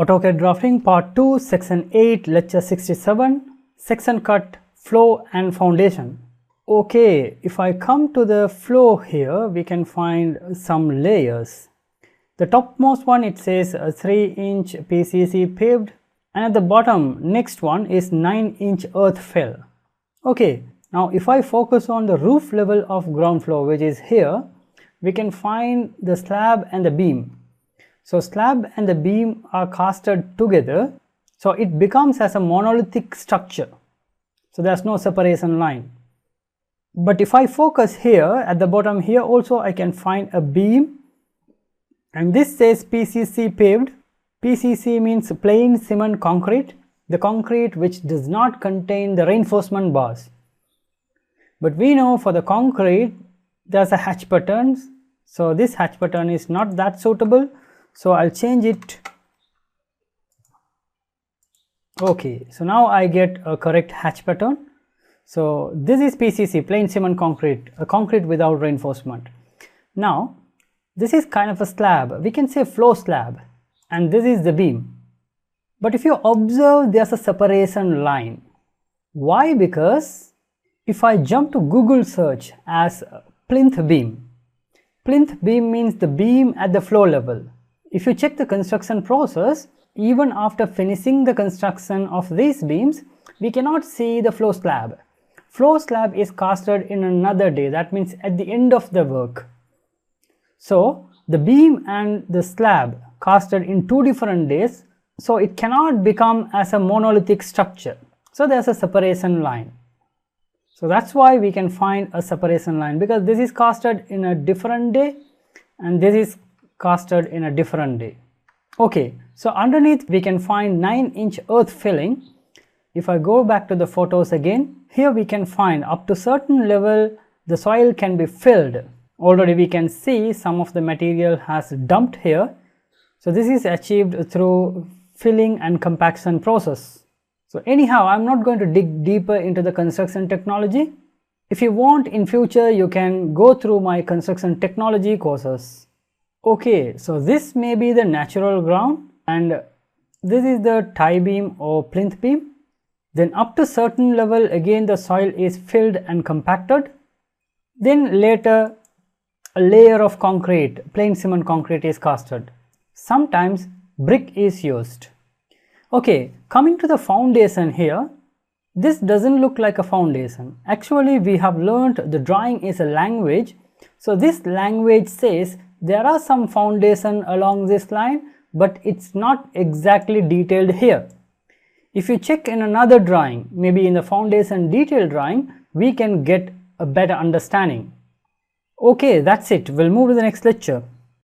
AutoCAD Drafting Part 2, Section 8, Lecture 67, Section Cut, Flow and Foundation. Okay, if I come to the flow here, we can find some layers. The topmost one, it says a 3-inch PCC paved, and at the bottom, next one is 9-inch earth fill. Okay, now if I focus on the roof level of ground floor, which is here, we can find the slab and the beam. So slab and the beam are casted together, so it becomes as a monolithic structure. So there's no separation line. But if I focus here at the bottom here also, I can find a beam, and this says PCC paved. PCC means plain cement concrete, the concrete which does not contain the reinforcement bars. But we know for the concrete there's a hatch pattern, so this hatch pattern is not that suitable. So I'll change it. Okay, so now I get a correct hatch pattern. So this is PCC, plain cement concrete, a concrete without reinforcement. Now this is kind of a slab, we can say flow slab, and this is the beam. But if you observe, there's a separation line. Why? Because if I jump to Google search as plinth beam means the beam at the floor level. If you check the construction process, even after finishing the construction of these beams, we cannot see the flow slab. Flow slab is casted in another day, that means at the end of the work. So the beam and the slab casted in 2 different days, so it cannot become as a monolithic structure. So there's a separation line. So that's why we can find a separation line, because this is casted in a different day and this is casted in a different day. Okay, so underneath we can find 9-inch earth filling. If I go back to the photos again, here we can find up to certain level the soil can be filled. Already we can see some of the material has dumped here. So this is achieved through filling and compaction process. So anyhow, I'm not going to dig deeper into the construction technology. If you want in future, you can go through my construction technology courses. Okay, so this may be the natural ground and this is the tie beam or plinth beam. Then up to certain level again the soil is filled and compacted. Then later a layer of concrete, plain cement concrete is casted. Sometimes brick is used. Okay, coming to the foundation here, this doesn't look like a foundation. Actually we have learned the drawing is a language. So this language says there are some foundation along this line, but it's not exactly detailed here. If you check in another drawing, maybe in the foundation detail drawing, we can get a better understanding. Okay, that's it. We'll move to the next lecture.